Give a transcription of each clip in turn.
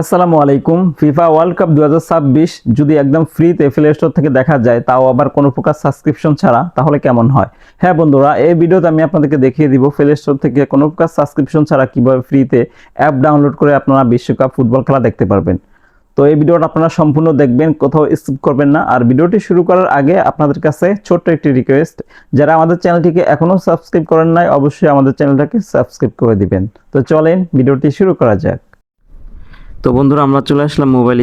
আসসালামু আলাইকুম। FIFA world cup 2026 যদি একদম ফ্রিতে প্লে স্টোর থেকে দেখা যায়, তাও আবার কোনো প্রকার সাবস্ক্রিপশন ছাড়া, তাহলে কেমন হয়? হ্যাঁ বন্ধুরা, এই ভিডিওতে আমি আপনাদেরকে দেখিয়ে দিব প্লে স্টোর থেকে কোনো প্রকার সাবস্ক্রিপশন ছাড়া কিভাবে ফ্রিতে অ্যাপ ডাউনলোড করে আপনারা বিশ্বকাপ ফুটবল খেলা দেখতে পারবেন। তো এই ভিডিওটা আপনারা সম্পূর্ণ দেখবেন, কোথাও স্কিপ করবেন না। আর ভিডিওটি শুরু করার আগে আপনাদের কাছে ছোট্ট একটি রিকোয়েস্ট, যারা আমাদের চ্যানেলটিকে এখনো সাবস্ক্রাইব করেন নাই, অবশ্যই আমাদের চ্যানেলটাকে সাবস্ক্রাইব করে দিবেন। তো চলেন ভিডিওটি শুরু করা যাক। তো বন্ধুরা, আমরা চলে আসলাম মোবাইল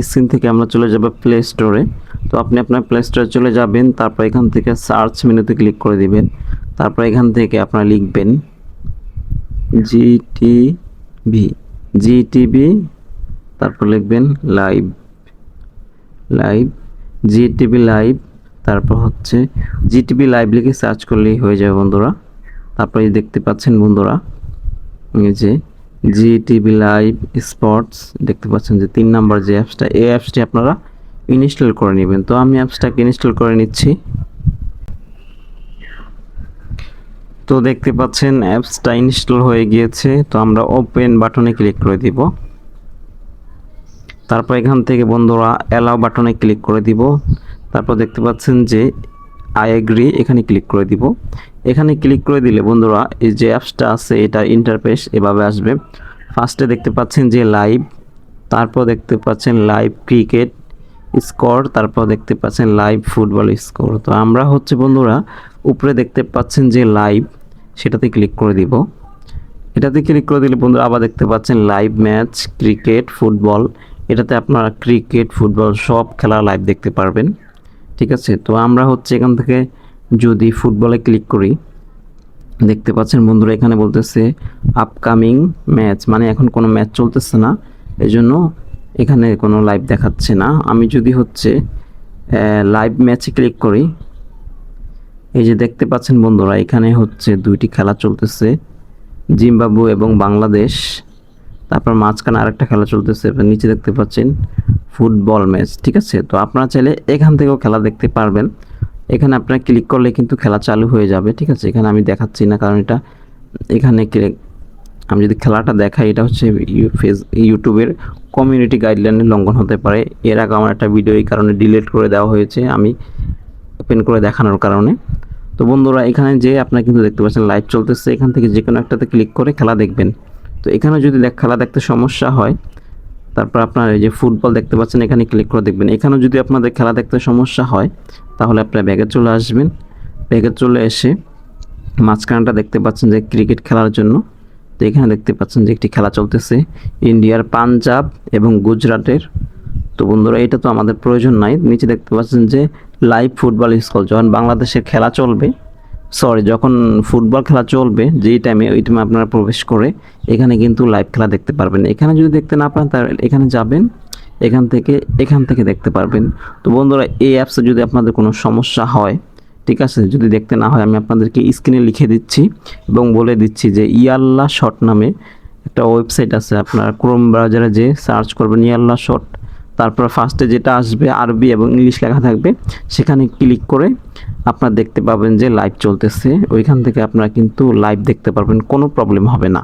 স্ক্রিন থেকে আমরা চলে যাব প্লে স্টোরে। তো আপনি আপনার প্লে স্টোরে চলে যাবেন, তারপর এখান থেকে সার্চ মেনুতে ক্লিক করে দিবেন। তারপর এখান থেকে আপনারা লিখবেন জিটিভি, তারপর লিখবেন লাইভ জিটিভি লাইভ, তারপর হচ্ছে জিটিভি লাইভ লিখে সার্চ করলেই হয়ে যাবে বন্ধুরা। তারপরে দেখতে পাচ্ছেন বন্ধুরা, এই যে জিটিভি লাইভ স্পোর্টস দেখতে পাচ্ছেন যে 3 নাম্বার যে অ্যাপসটা, এই অ্যাপসটি আপনারা ইনস্টল করে নেবেন। তো আমি অ্যাপসটাকে ইনস্টল করে নিচ্ছি। তো দেখতে পাচ্ছেন অ্যাপসটা ইনস্টল হয়ে গিয়েছে। তো আমরা ওপেন বাটনে ক্লিক করে দিব। তারপর এখান থেকে বন্ধুরা অ্যালাউ বাটনে ক্লিক করে দিব। তারপর দেখতে পাচ্ছেন যে আই এগ্রি, এখানে ক্লিক করে দিব। এখানে ক্লিক করে দিলে বন্ধুরা এই যে অ্যাপসটা আছে এটা ইন্টারফেস এভাবে আসবে। ফার্স্টে দেখতে পাচ্ছেন যে লাইভ, তারপর দেখতে পাচ্ছেন লাইভ ক্রিকেট স্কোর, তারপর দেখতে পাচ্ছেন লাইভ ফুটবল স্কোর। তো আমরা হচ্ছে বন্ধুরা উপরে দেখতে পাচ্ছেন যে লাইভ, সেটাতে ক্লিক করে দিব। এটাতে ক্লিক করে দিলে বন্ধুরা আবার দেখতে পাচ্ছেন লাইভ ম্যাচ ক্রিকেট ফুটবল, এটাতে আপনারা ক্রিকেট ফুটবল সব খেলা লাইভ দেখতে পারবেন। ঠিক আছে, তো আমরা হচ্ছে এখান থেকে যদি ফুটবলে ক্লিক করি, দেখতে পাচ্ছেন বন্ধুরা এখানে বলতেছে আপকামিং ম্যাচ, মানে এখন কোনো ম্যাচ চলতেছে না, এই জন্য এখানে কোনো লাইভ দেখাচ্ছে না। আমি যদি হচ্ছে লাইভ ম্যাচে ক্লিক করি, এই যে দেখতে পাচ্ছেন বন্ধুরা এখানে হচ্ছে 2টি খেলা চলতেছে, জিম্বাবু এবং বাংলাদেশ। তারপর মাঝখানে আরেকটা খেলা চলতেছে, নিচে দেখতে পাচ্ছেন ফুটবল ম্যাচ। ঠিক আছে, তো আপনারা চাইলে এখান থেকেও খেলা দেখতে পারবেন। এখানে আপনারা ক্লিক করলে কিন্তু খেলা চালু হয়ে যাবে। ঠিক আছে, এখানে আমি দেখাচ্ছি না, কারণ এটা এখানে আমি যদি খেলাটা দেখাই, এটা হচ্ছে ইউটিউবের কমিউনিটি গাইডলাইনের লঙ্ঘন হতে পারে। এর আগে আমার একটা ভিডিও এই কারণে ডিলিট করে দেওয়া হয়েছে, আমি ওপেন করে দেখানোর কারণে। তো বন্ধুরা এখানে যে আপনারা কিন্তু দেখতে পাচ্ছেন লাইভ চলতেছে, এখান থেকে যে কোনো একটাতে ক্লিক করে খেলা দেখবেন। তো এখানে যদি খেলা দেখতে সমস্যা হয়, তারপর আপনার এই যে ফুটবল দেখতে পাচ্ছেন, এখানে ক্লিক করে দেখবেন। এখানেও যদি আপনাদের খেলা দেখতে সমস্যা হয়, তাহলে আপনারা ব্যাগে চলে আসবেন। ব্যাগে চলে এসে মাঝখানটা দেখতে পাচ্ছেন যে ক্রিকেট খেলার জন্য। তো এখানে দেখতে পাচ্ছেন যে একটি খেলা চলতেছে ইন্ডিয়ার পাঞ্জাব এবং গুজরাটের। তো বন্ধুরা এটা তো আমাদের প্রয়োজন নাই। নিচে দেখতে পাচ্ছেন যে লাইভ ফুটবল স্কোর, যখন বাংলাদেশের খেলা চলবে, যখন ফুটবল খেলা চলবে যেই টাইমে, ওই টাইমে আপনারা প্রবেশ করে এখানে কিন্তু লাইভ খেলা দেখতে পারবেন। এখানে যদি দেখতে না পান তাহলে এখানে যাবেন, এখান থেকে দেখতে পারবেন। তো বন্ধুরা এই অ্যাপসে যদি আপনাদের কোনো সমস্যা হয়, ঠিক আছে, যদি দেখতে না হয়, আমি আপনাদেরকে স্ক্রিনে লিখে দিচ্ছি এবং বলে দিচ্ছি যে ইয়াল্লা শট নামে একটা ওয়েবসাইট আছে। আপনারা ক্রোম ব্রাউজারে যে সার্চ করবেন ইয়াল্লা শট, তারপর ফার্স্টে যেটা আসবে আরবি এবং ইংলিশ লেখা থাকবে, সেখানে ক্লিক করে আপনারা দেখতে পাবেন যে লাইভ চলতেছে। ওইখান থেকে আপনারা কিন্তু লাইভ দেখতে পারবেন, কোনো প্রবলেম হবে না।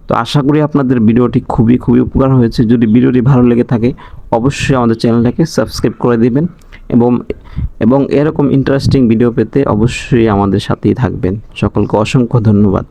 তো আশা করি আপনাদের ভিডিওটি খুবই উপকার হয়েছে। যদি ভিডিওটি ভালো লেগে থাকে, অবশ্যই আমাদের চ্যানেলটাকে সাবস্ক্রাইব করে দিবেন এবং এরকম ইন্টারেস্টিং ভিডিও পেতে অবশ্যই আমাদের সাথেই থাকবেন। সকলকে অসংখ্য ধন্যবাদ।